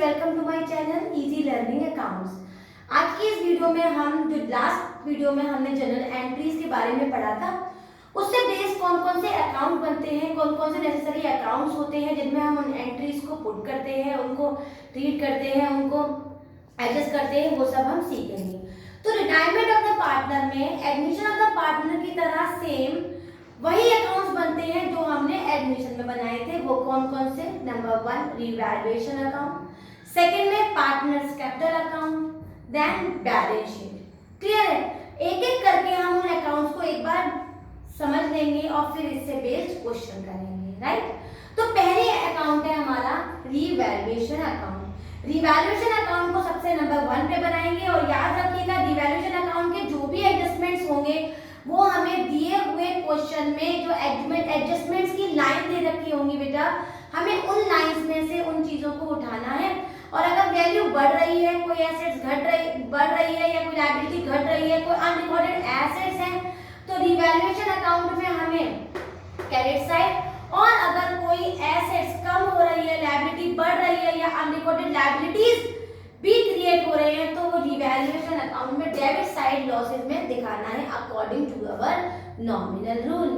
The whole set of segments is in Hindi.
Welcome to my channel easy learning accounts. आज की इस वीडियो में हम जो लास्ट वीडियो में हमने जनरल एंट्रीज के बारे में पढ़ा था, उससे बेस्ड कौन कौन से अकाउंट बनते हैं, कौन कौन से नेसेसरी अकाउंट्स होते हैं जिनमें हम उन एंट्रीज को पुट करते हैं, उनको रीड करते हैं, उनको एडजस्ट करते हैं, वो सब हम सीखेंगे। तो रिटायरमेंट ऑफ द पार्टनर में एडमिशन ऑफ द पार्टनर की तरह सेम वही अकाउंट्स बनते हैं जो हमने एडमिशन में बनाए थे। वो कौन कौन से? नंबर 1 रिवैल्यूएशन अकाउंट, सेकंड में partners capital account, then balance sheet. Clear है? एक एक करके हम उन अकाउंट्स को एक बार समझ लेंगे और फिर इससे बेस्ड क्वेश्चन करेंगे, राइट? तो पहले अकाउंट है हमारा रिवैल्यूएशन अकाउंट। रिवैल्यूएशन अकाउंट को सबसे नंबर 1 पे बनाएंगे और याद रखिएगा रिवैल्यूएशन अकाउंट के जो भी एडजस्टमेंट्स होंगे वो हमें दिए हुए क्वेश्चन में जो एडजस्टमेंट्स की लाइन दे रखी होंगी बेटा, हमें उन लाइंस में से उन चीजों को उठाना है। और अगर वैल्यू बढ़ रही है, कोई एसेट्स बढ़ रही है या कोई लायबिलिटी घट रही है, कोई अनरिकॉर्डेड एसेट्स हैं, तो रिवैल्यूएशन अकाउंट में हमें क्रेडिट साइड, और अगर कोई एसेट्स कम हो रही है, लायबिलिटी बढ़ रही है या अनरिकॉर्डेड लायबिलिटीज भी क्रिएट हो रहे हैं, तो वो रिवैल्यूएशन अकाउंट में डेबिट साइड लॉसेस में दिखाना है according to our nominal rule.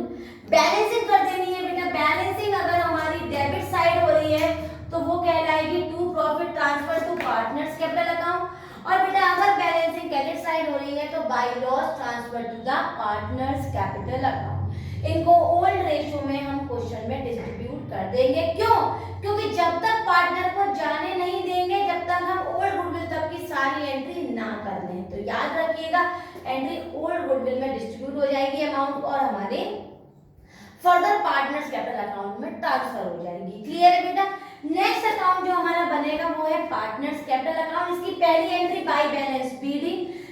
Balancing कर देनी है बेटा। बैलेंसिंग अगर हमारी डेबिट साइड हो रही है तो वो कहलाएगी to profit transfer to partners capital account, और बेटा अगर बैलेंसिंग क्रेडिट साइड हो रही है तो by loss transfer to the partners capital account. इनको ओल्ड रेशियो में हम क्वेश्चन में डिस्ट्रीब्यूट कर देंगे। क्यों? क्योंकि जब तक पार्टनर को जाने नहीं देंगे, जब तक हम ओल्ड गुडविल तक की सारी एंट्री ना कर लें। तो याद रखिएगा एंट्री ओल्ड गुडविल में डिस्ट्रीब्यूट हो जाएगी अमाउंट और हमारे फर्दर पार्टनर्स कैपिटल अकाउंट में ट्रांसफर हो जाएगी। क्लियर है बेटा? नेक्स्ट अकाउंट जो हमारा बनेगा वो है पार्टनर्स कैपिटल अकाउंट। इसकी पहली एंट्री बाय बैलेंस बीडी,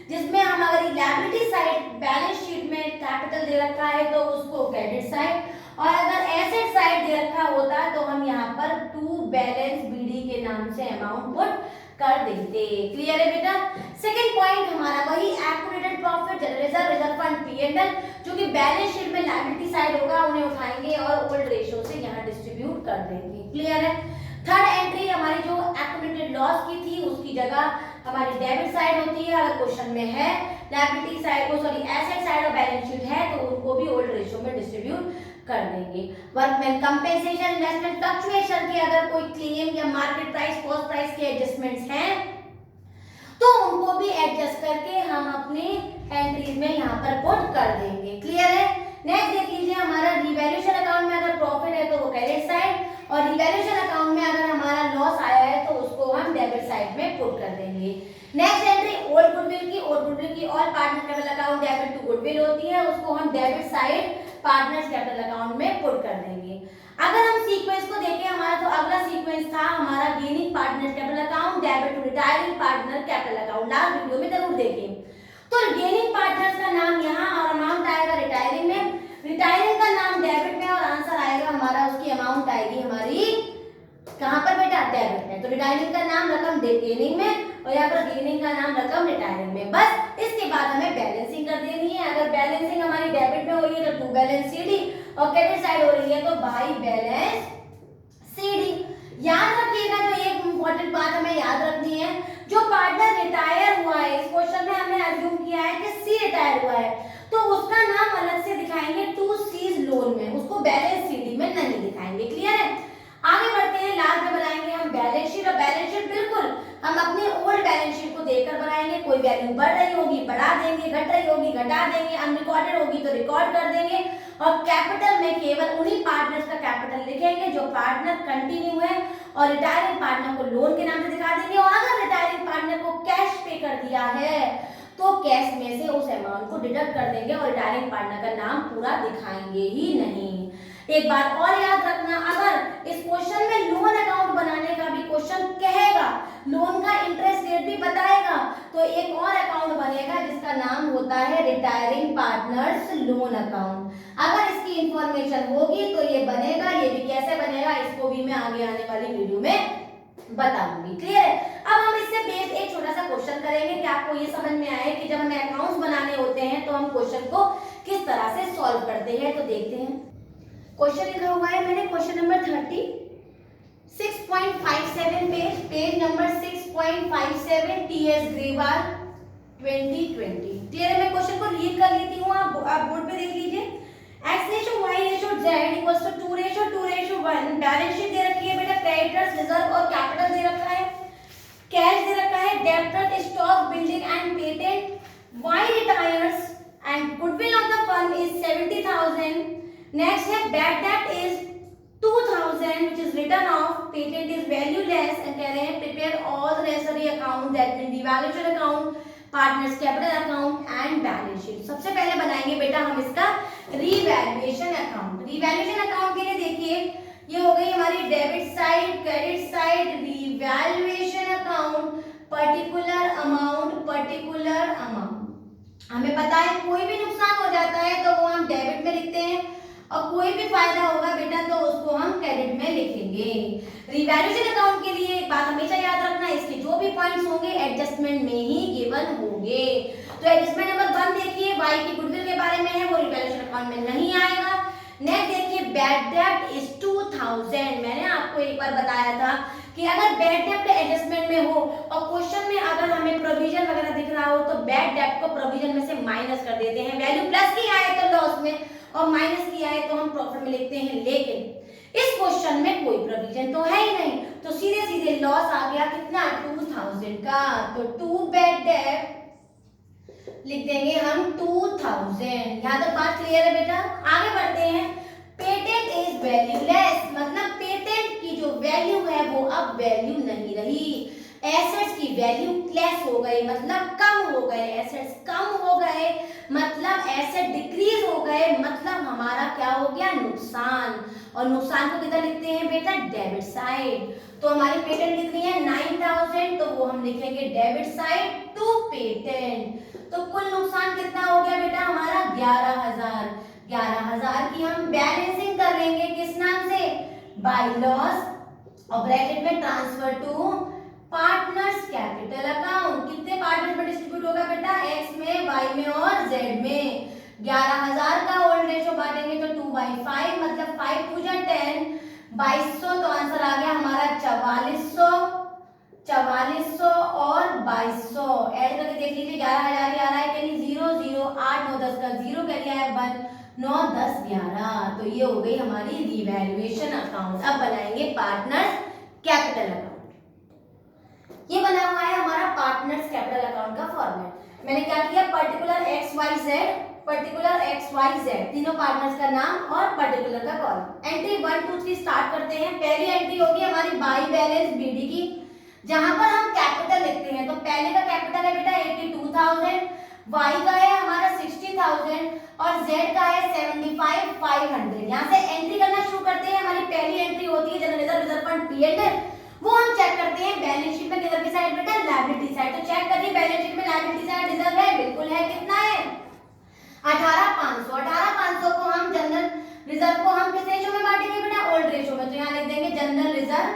जिसमें हम अगर लायबिलिटी साइड बैलेंस शीट में कैपिटल दे रखा है तो उसको क्रेडिट साइड, और अगर एसेट साइड दे रखा होता है तो हम यहाँ पर टू बैलेंस बीडी के नाम से अमाउंट पुट कर देते। क्लियर है बेटा? सेकंड पॉइंट हमारा वही accumulated profit, general reserve fund, PNL, जो कि बैलेंस शीट में लायबिलिटी साइड होगा, उन्हें उठाएंगे और ओल्ड रेशियो से यहाँ डिस्ट्रीब्यूट कर देंगे। क्लियर है? थर्ड एंट्री हमारी जो एक्यूमुलेटेड लॉस की थी उसकी जगह हमारी डेबिट साइड होती है। अगर क्वेश्चन में है लायबिलिटी साइड को एसेट साइड और बैलेंस शीट है तो उनको भी ओल्ड रेशियो में डिस्ट्रीब्यूट कर देंगे। वर्कमैन कंपेंसेशन, इन्वेस्टमेंट फ्लक्चुएशन की अगर कोई क्लेम या मार्केट प्राइस, कॉस्ट प्राइस के एडजस्टमेंट्स हैं तो उनको भी एडजस्ट करके हम अपने एंट्रीज में यहाँ पर पुट कर देंगे। क्लियर है? नेक्स्ट देख लीजिए हमारा रिवैल्यूएशन अकाउंट में अगर प्रॉफिट है तो वो क्रेडिट साइड, और रिवैल्यूएशन अकाउंट में अगर हमारा लॉस आया है तो उसको हम डेबिट साइड में पुट कर देंगे। नेक्स्ट एंट्री ओल्ड गुडविल की। ओल्ड गुडविल की all partner capital account debit to goodwill होती है, उसको हम debit side partners capital account में पुट कर देंगे। अगर हम सीक्वेंस को देखें हमारा, तो अगला सीक्वेंस था हमारा gaining partner capital account debit to retiring partner capital account. Last video में जरूर देखें। तो गेनिंग पार्टनर्स का नाम यहाँ और अमाउंट आएगा रिटायरिंग में, रिटायरिंग का नाम डेबिट में और आंसर आएगा हमारा, उसकी अमाउंट आएगी हमारी कहां पर बेटा? डेबिट में। तो रिटायरिंग का नाम रकम गेनिंग में और यहाँ पर गेनिंग का नाम रकम रिटायरिंग में। बस इसके बाद हमें बैलेंसिंग कर देनी है। अगर बैलेंसिंग हमारी डेबिट में हो रही है तो टू बैलेंस सीडी, और क्रेडिट साइड हो रही है तो बाय बैलेंस सीडी। याद रखिएगा जो एक इंपॉर्टेंट बात हमें याद रखनी है, जो पार्टनर रिटायर हुआ है, इस क्वेश्चन में हमने अज्यूम किया है कि सी रिटायर हुआ है, तो उसका नाम अलग से दिखाएंगे टू सीज लोन में, उसको बैलेंस सीडी में नहीं दिखाएंगे। क्लियर है? आगे बढ़ते हैं। लास्ट में बनाएंगे हम बैलेंस शीट, और बैलेंस शीट बिल्कुल हम अपने ओल्ड बैलेंस शीट को देखकर बनाएंगे। कोई वैल्यू बढ़ रही होगी बढ़ा देंगे, घट रही होगी घटा देंगे, अनरिकॉर्डेड होगी तो रिकॉर्ड कर देंगे, और कैपिटल में केवल उन्हीं पार्टनर्स का कैपिटल लिखेंगे जो पार्टनर कंटिन्यू है, और रिटायरिंग पार्टनर को लोन के नाम से दिखा देंगे। और अगर रिटायरिंग पार्टनर को कैश पे कर दिया है तो कैश में से उस अमाउंट को डिडक्ट कर देंगे और रिटायरिंग पार्टनर का नाम पूरा दिखाएंगे ही नहीं। एक बात और याद रखना, अगर इस क्वेश्चन में लोन अकाउंट बनाने का भी क्वेश्चन कहेगा, लोन का इंटरेस्ट रेट भी बताएगा, तो एक और अकाउंट बनेगा जिसका नाम होता है रिटायरिंग पार्टनर्स लोन अकाउंट। अगर इसकी इंफॉर्मेशन होगी तो ये बनेगा। ये भी कैसे बनेगा इसको भी मैं आगे आने वाली वीडियो में बताऊंगी। क्लियर है? अब हम इससे बेस्ड एक छोटा सा क्वेश्चन करेंगे कि आपको ये समझ में आए कि जब हमें अकाउंट्स बनाने होते हैं तो हम क्वेश्चन को किस तरह से सॉल्व करते हैं। तो देखते हैं। क्वेश्चन लिखा हुआ है मैंने, question number 36.57 page number 2.57 TS Grewal 2020। Clear है? मैं क्वेश्चन को रीड कर लेती हूँ, आप बोर्ड पे देख लीजिए। X ratio Y ratio Z equals to 2:1। Balance sheet दे रखी है बेटा, क्रेडिटर्स, रिजर्व और कैपिटल दे रखा है, कैश दे रखा है, debtor, stock, building and patent, Y retires and goodwill of the firm is 70,000। Next है bad debt is 2000 which is written off, patent is valueless and कह रहे हैं prepare all the necessary account that mean devaluation account, partners capital account and balance sheet। सबसे पहले बनाएंगे बेटा हम इसका revaluation account। revaluation account के लिए देखिए ये हो गई हमारी debit side, credit side, revaluation account, particular amount. हमें पता है कोई भी नुकसान हो जाता है तो वो हम डेबिट में लिखते हैं और कोई भी फायदा होगा बेटा तो उसको हम क्रेडिट में लिखेंगे। रिवैल्यूएशन अकाउंट के लिए एक बात हमेशा याद रखना, इसके जो भी पॉइंट्स होंगे एडजस्टमेंट में ही गिवन होंगे। तो एडजस्टमेंट नंबर 1 देखिए, वाई की गुडविल के बारे में है, वो रिवैल्यूएशन अकाउंट में नहीं आएगा। नेक्स्ट देखिए बैड डेट इज 2000। मैंने आपको एक बार बताया था कि अगर बैड डेट एडजस्टमेंट में हो और क्वेश्चन में अगर हमें प्रोविजन वगैरह दिख रहा हो तो बैड डेट को प्रोविजन में से माइनस कर देते हैं। वैल्यू प्लस की आए तो लॉस में और माइनस की आए तो हम प्रॉफिट में लिखते हैं। लेकिन इस क्वेश्चन में कोई प्रोविजन तो है ही नहीं, तो सीधे सीधे लॉस आ गया कितना 2000 का। तो टू बैड डेट लिख देंगे हम 2000। यहाँ तक बात क्लियर है बेटा? आगे बढ़ते हैं। पेटेंट इज वैल्यूलेस, मतलब पेटेंट की जो वैल्यू है वो अब वैल्यू नहीं रही। एसेट्स की वैल्यू लेस हो गई, मतलब कम हो गए। एसेट्स कम हो गए मतलब एसेट डिक्रीज हो गए, मतलब हमारा क्या हो गया नुकसान। और नुकसान को किधर लिखते हैं बेटा? Debit side. तो हमारी पेटेंट लिख रही है 9000, तो वो हम लिखेंगे डेबिट साइड टू पेटेंट। तो कुल नुकसान कितना हो गया बेटा हमारा? 11,000। 11,000 की हम बैलेंसिंग कर लेंगे किस नाम से? बाय लॉस और ब्रैकेट में transfer to partners capital account. कितने पार्टनर्स में डिस्ट्रीब्यूट होगा बेटा? एक्स में, वाई में और जेड में। 11,000 का ओल्ड रेशो बांटेंगे तो 2/5, मतलब 5 2 जा 10, 2200। तो आंसर आ गया हमारा 4400 और 2200। ऐड करके देख लीजिए 11,000 ही आ रहा है कि नहीं? 0 0 8 9 10 का 0 कर लिया है 1 9 10 11। तो ये हो गई हमारी रिवैल्यूएशन अकाउंट। अब बनाएंगे पार्टनर्स कैपिटल अकाउंट। ये बना हुआ है हमारा पार्टनर्स कैपिटल अकाउंट का फॉर्मेट। मैंने क्या किया? पर्टिकुलर एक्स वाई जेड तीनों पार्टनर्स का नाम और पर्टिकुलर का कॉलम। एंट्री 1 2 3 स्टार्ट करते हैं। पहली एंट्री होगी हमारी बाई बैलेंस बीडी की, जहां पर हम कैपिटल लिखते हैं। तो पहले का कैपिटल है बेटा 82,000, वाई का है हमारा 60,000 और जेड का है 75,500। यहाँ से एंट्री करना शुरू करते हैं। हमारी पहली एंट्री होती है जनरल रिजर्व फंड पीएल, वो हम चेक करते हैं बैलेंस शीट में किधर की साइड बेटा? Liability side. तो चेक करिए बैलेंस शीट में लायबिलिटी साइड रिजर्व है, बिल्कुल है। कितना है? 18,500। 18,500 को हम जनरल रिजर्व को हम किस रेशो में बांटेंगे बेटा? ओल्ड रेशो में। तो यहाँ लिख देंगे जनरल रिजर्व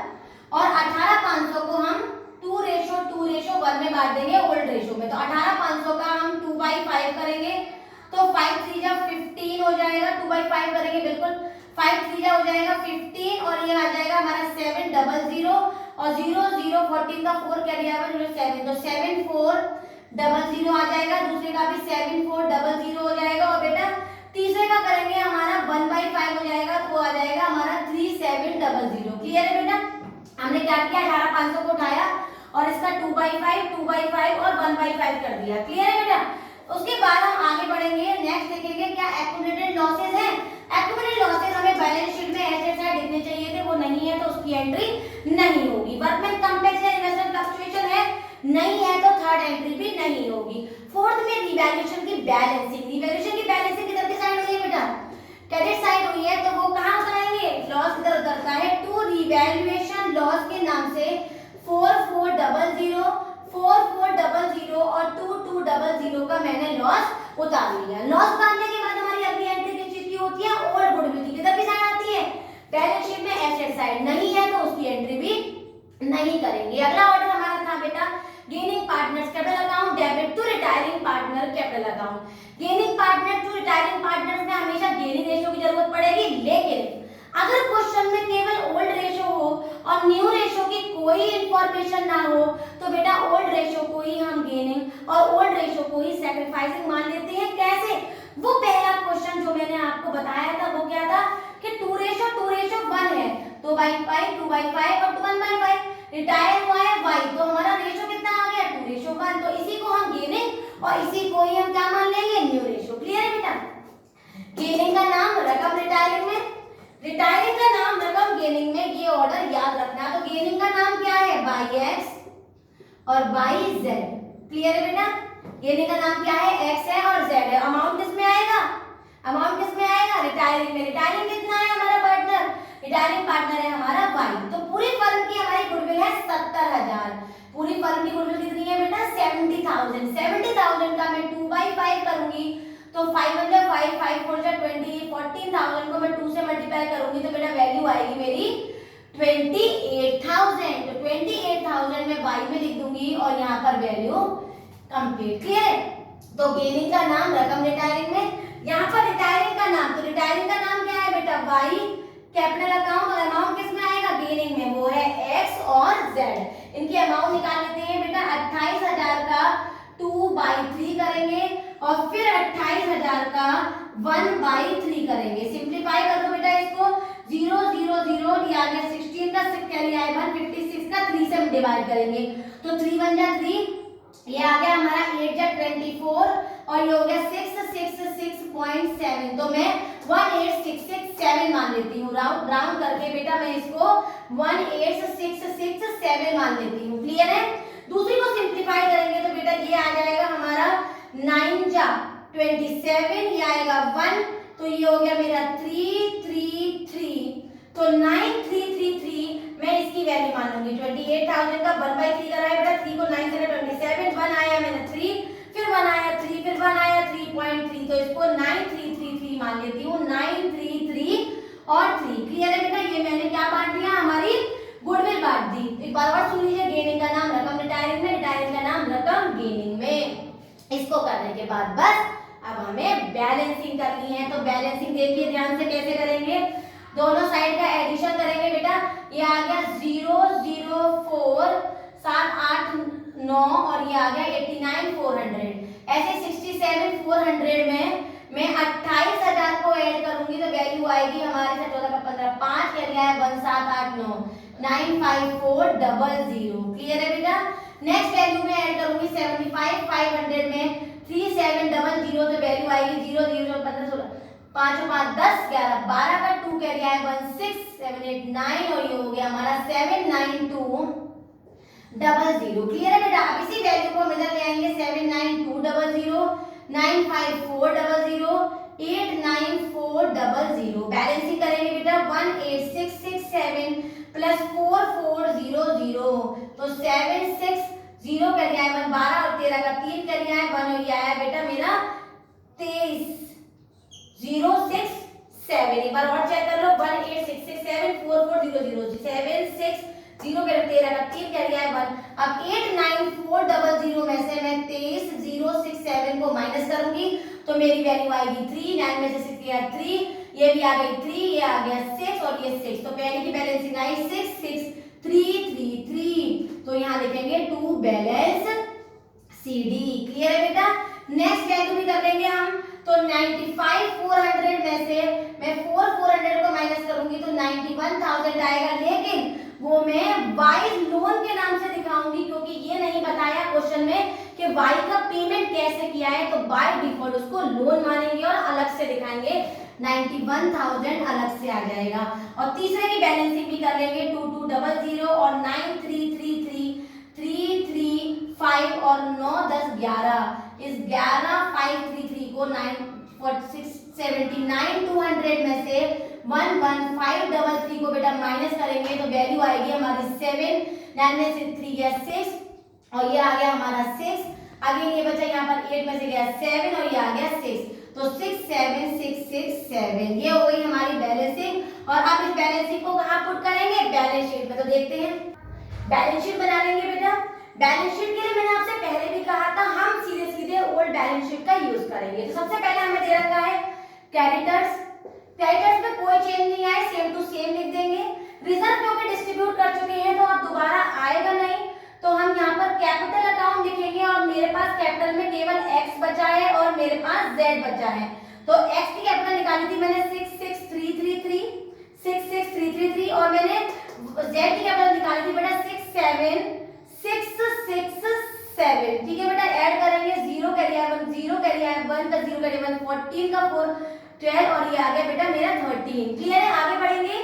और 18,500 को हम 2:1 में बांट देंगे ओल्ड रेशो में। तो 18,500 का हम 2/5 करेंगे तो 5 3 जा 15 हो जाएगा। 2/5 करेंगे बिल्कुल, 5 3 जा हो जाएगा 15 और ये आ जाएगा हमारा 700 और 0 0 14 का 4 क्या दिया हुआ? 07। तो 7400 आ जाएगा। दूसरे का भी 7400 हो जाएगा और बेटा तीसरे का करेंगे हमारा 1/5 हो जाएगा, तो वो आ जाएगा हमारा 3700। क्लियर है बेटा? हमने क्या किया? 18,500 को उठाया और इसका 2/5 और 1/5 कर दिया। क्लियर है बेटा? उसके बाद हम आगे बढ़ेंगे। नेक्स्ट देखेंगे क्या एक्यूमुलेटेड लॉसेस हैं। एक्यूमुलेटेड लॉसेस हमें बैलेंस शीट में एसेट्स है लिखने चाहिए थे, वो नहीं है तो उसकी एंट्री नहीं होगी। वर्कमैन कॉम्प्लेक्स है, इन्वेस्टमेंट फ्लक्चुएशन है, नहीं है तो थर्ड एंट्री भी नहीं होगी। फोर्थ में रिवैल्यूएशन की बैलेंसिंग। रिवैल्यूएशन की बैलेंसिंग किधर की साइड हुई है बेटा? क्रेडिट साइड हुई है, तो वो कहां उतरेंगे? लॉस इधर उतरता है टू रिवैल्यूएशन लॉस के नाम से 4400 और 2200 का मैंने लॉस उतार लिया। लॉस उतारने के बाद हमारी अगली एंट्री किस चीज की होती है? ओल्ड गुडविल की। किधर की साइड आती है? बैलेंस शीट में एसेट साइड। नहीं है तो उसकी एंट्री भी नहीं करेंगे। अगला ऑर्डर हमारा था बेटा gaining partners capital account debit to retiring partner capital account. Gaining partner to retiring partners में हमेशा गेनिंग रेशियो की जरूरत पड़ेगी, लेकिन अगर क्वेश्चन में केवल ओल्ड रेशो हो और न्यू रेशो की कोई इंफॉर्मेशन ना हो तो बेटा ओल्ड रेशो को ही हम गेनिंग और ओल्ड रेशो को ही सैक्रिफाइसिंग मान लेते हैं। कैसे? वो पहला क्वेश्चन जो मैंने आपको बताया था वो क्या था कि 2:1 है, तो 2/5 2/5 और 1/5 रिटायर हुआ है y, तो हमारा रेशो कितना आ गया 2:1। तो इसी को हम गेनिंग और इसी को ही हम क्या मान लेंगे न्यू रेशो। क्लियर है बेटा? गेनिंग का नाम रकम, रिटायरिंग में रिटायरिंग का नाम रकम, गेनिंग में ये ऑर्डर याद रखना। तो गेनिंग का नाम क्या है बाई x और बाई z। क्लियर है बेटा? गेनिंग का नाम क्या है x है और z है। अमाउंट किस में आएगा? अमाउंट किस में आएगा रिटायरिंग में। रिटायरिंग कितना है हमारा पार्टनर? रिटायरिंग पार्टनर है हमारा y। तो पूरी फर्म की हमारी गुडविल है 70,000। पूरी फर्म की गुडविल कितनी है बेटा 70,000। 70,000 का मैं 2/5 करूंगी तो 5 1 5 5 4 20, 14,000 को मैं 2 से मल्टीप्लाई करूंगी तो बेटा वैल्यू आएगी मेरी 28,000। तो 28,000 में y में लिख दूंगी और यहाँ पर वैल्यू कंप्लीट। क्लियर है? तो गेनिंग का नाम रकम, रिटायरिंग में यहाँ पर रिटायरिंग का नाम, तो रिटायरिंग का नाम क्या है बेटा y, कैपिटल अकाउंट और अमाउंट किस में आएगा गेनिंग में, वो है x और z। इनकी अमाउंट निकाल लेते हैं बेटा। 28,000 का 2/3 करेंगे और फिर 28,000 का 1/3 करेंगे। सिंप्लीफाई कर दो बेटा इसको। 0 0 0 ये आ गया 16 का 6 कैरी आया 156 का 3 से हम डिवाइड करेंगे तो 3 1 जा 3, ये आ गया हमारा 8 जा 24 और ये हो गया 666.7। तो मैं 18667 मान लेती हूँ। राउंड करके बेटा मैं इसको 18667 मान लेती हूँ। क्लियर है? दूसरी को सिंप्लीफाई करेंगे तो बेटा ये आ जाएगा हमारा 9 जा 27, ये आएगा 1 तो ये हो गया मेरा 333। तो 9333 मैं इसकी वैल्यू मान लूंगी। 28,000 का 1/3 कराया बेटा, 3 को 9 से 27, 1 आया मैंने 3, फिर 1 आया 3, फिर 1 आया 3.3, तो इसको 9333 मान लेती हूँ। 933 और 3। क्लियर है बेटा? ये मैंने क्या बांट दिया हमारी गुडविल बांट दी। एक बार और सुन लीजिए। गेनिंग का नाम रकम, रिटायरिंग में रिटायरिंग का नाम रकम, गेनिंग में। इसको करने के बाद बस अब हमें बैलेंसिंग करनी है। तो बैलेंसिंग देखिए ध्यान से कैसे करेंगे। दोनों साइड का एडिशन करेंगे बेटा। ये आ गया 0 0 4 7 8 9 और ये आ गया 89 400। ऐसे 67 400 में मैं 28,000 को ऐड करूंगी तो वैल्यू आएगी हमारे साथ 14 का 15 5 क्या गया है 1789 95400। क्लियर है बेटा? नेक्स्ट वैल्यू में ऐड करूंगी 75 500 में 3700 तो वैल्यू आएगी 0 0 15 16 5 5 10 11 12 का 2 क्या गया है 16789 और ये हो गया हमारा 79200। क्लियर है बेटा? अब इसी वैल्यू को हम इधर ले आएंगे 79200 95400 89400। बैलेंसिंग करेंगे बेटा 18667 प्लस 4400 तो 760 कर गया है 12 और 13 का 3 कर गया है 1 और ये आया बेटा मेरा 23067। एक बार और चेक कर लो 18667 4400 760 के 13 का 3 कर गया है 1। अब 89400 में से मैं 23067 को माइनस करूंगी तो मेरी वैल्यू आएगी 3। 9 में से 6 गया 3, ये भी आ गई 3, ये आ गया 6 और ये 6, तो पहले की बैलेंसिंग आई 66333। तो यहाँ लिखेंगे टू बैलेंस CD। क्लियर है बेटा? नेक्स्ट वैल्यू भी कर लेंगे हम। तो 95 400 में से मैं 400 को माइनस करूंगी तो 91,000 आएगा, लेकिन वो मैं वाइज लोन के नाम से दिखाऊंगी क्योंकि ये नहीं बताया क्वेश्चन में कि वाई का पेमेंट कैसे किया है, तो बाय डिफॉल्ट उसको लोन मानेंगे और अलग से दिखाएंगे। 91,000 अलग से आ जाएगा। और तीसरे की बैलेंसिंग भी कर लेंगे 2200 और 9333 335 और 9 10 11। इस 11533 को 979,200 में से 11533 को बेटा माइनस करेंगे तो वैल्यू आएगी हमारी 7। 9 में से 3 गया 6 और ये आ गया हमारा 6। आगे ये बचा यहाँ पर 8 में से गया 7 और ये आ गया 6, तो 67667। ये हो गई हमारी बैलेंसिंग। और अब इस बैलेंसिंग को कहाँ पुट करेंगे? बैलेंस शीट में। तो देखते हैं बैलेंस शीट बना लेंगे बेटा। बैलेंस शीट के लिए मैंने आपसे पहले भी कहा था हम सीधे सीधे ओल्ड बैलेंस शीट का यूज करेंगे। तो सबसे पहले हमें दे रखा है क्रेडिटर्स क्रेडिटर्स में कोई चेंज नहीं आए, सेम टू सेम लिख देंगे। रिजर्व क्योंकि डिस्ट्रीब्यूट कर चुके हैं तो अब दोबारा आएगा नहीं, तो हम यहाँ पर कैपिटल अकाउंट लिखेंगे और मेरे पास कैपिटल में केवल x बचा है और मेरे पास z बचा है। तो x की कैपिटल निकाली थी मैंने 66333 और मैंने z की कैपिटल निकाली थी बेटा 67667। ठीक है बेटा, ऐड करेंगे, 0 कैरी आया 1, 0 कैरी आया 1 का 0 कैरी 1, 14 का 4 12 और ये आ गया बेटा मेरा 13। क्लियर है? आगे बढ़ेंगे।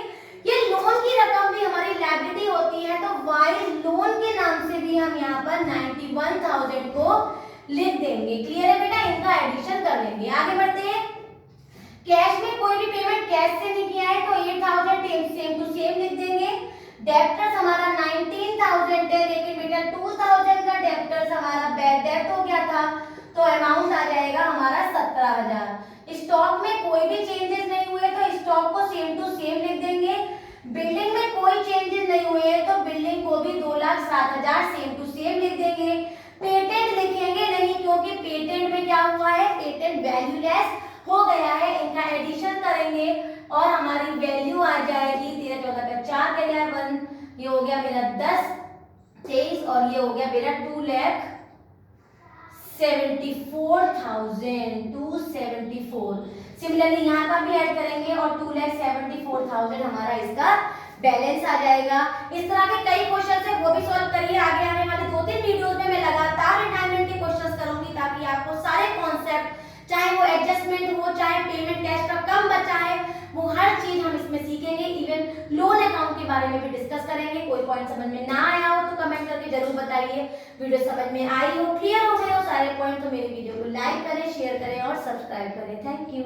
ये लोन की रकम भी हमारी लायबिलिटी होती है, तो वाइज लोन के नाम से भी हम यहाँ पर 91,000 को लिख देंगे। क्लियर है बेटा? इनका एडिशन कर लेंगे। आगे बढ़ते हैं। कैश में कोई भी पेमेंट कैश से नहीं किया है तो 8,000 सेम टू सेम लिख देंगे। डेब्टर्स हमारा 19,000 है, लेकिन बेटा 2,000 का डेब्टर्स हमारा बैड डेब्ट हो गया था, तो अमाउंट आ जाएगा हमारा 17,000। स्टॉक में कोई भी चेंजेस नहीं हुए तो स्टॉक को सेम टू सेम लिख देंगे। बिल्डिंग में कोई चेंजेस नहीं हुए तो बिल्डिंग को भी 2,07,000 सेम टू सेम लिख देंगे। पेटेंट लिखेंगे नहीं, क्योंकि पेटेंट में क्या हुआ है, पेटेंट वैल्यूलेस हो गया है। इनका एडिशन करेंगे और हमारी वैल्यू आ जाएगी 13 14 का 4 के लिए 1, ये हो गया मेरा 10 23 और ये हो गया मेरा 2,74,274। सिमिलरली यहाँ का भी ऐड करेंगे और 2,74,000 हमारा इसका बैलेंस आ जाएगा। इस तरह के कई क्वेश्चन है, वो भी सॉल्व करिए। आगे आने वाले 2-3 वीडियोस में मैं लगातार रिटायरमेंट के क्वेश्चंस करूंगी, ताकि आपको सारे कॉन्सेप्ट, चाहे वो एडजस्टमेंट हो, चाहे पेमेंट कैश का कम बचा है, वो हर चीज हम इसमें सीखेंगे। इवन लोन अकाउंट के बारे में भी डिस्कस करेंगे। कोई पॉइंट समझ में ना आया हो तो कमेंट करके जरूर बताइए। वीडियो समझ में आई हो, क्लियर हो गए हो सारे पॉइंट, तो मेरे वीडियो को लाइक करें, शेयर करें और सब्सक्राइब करें। Thank you.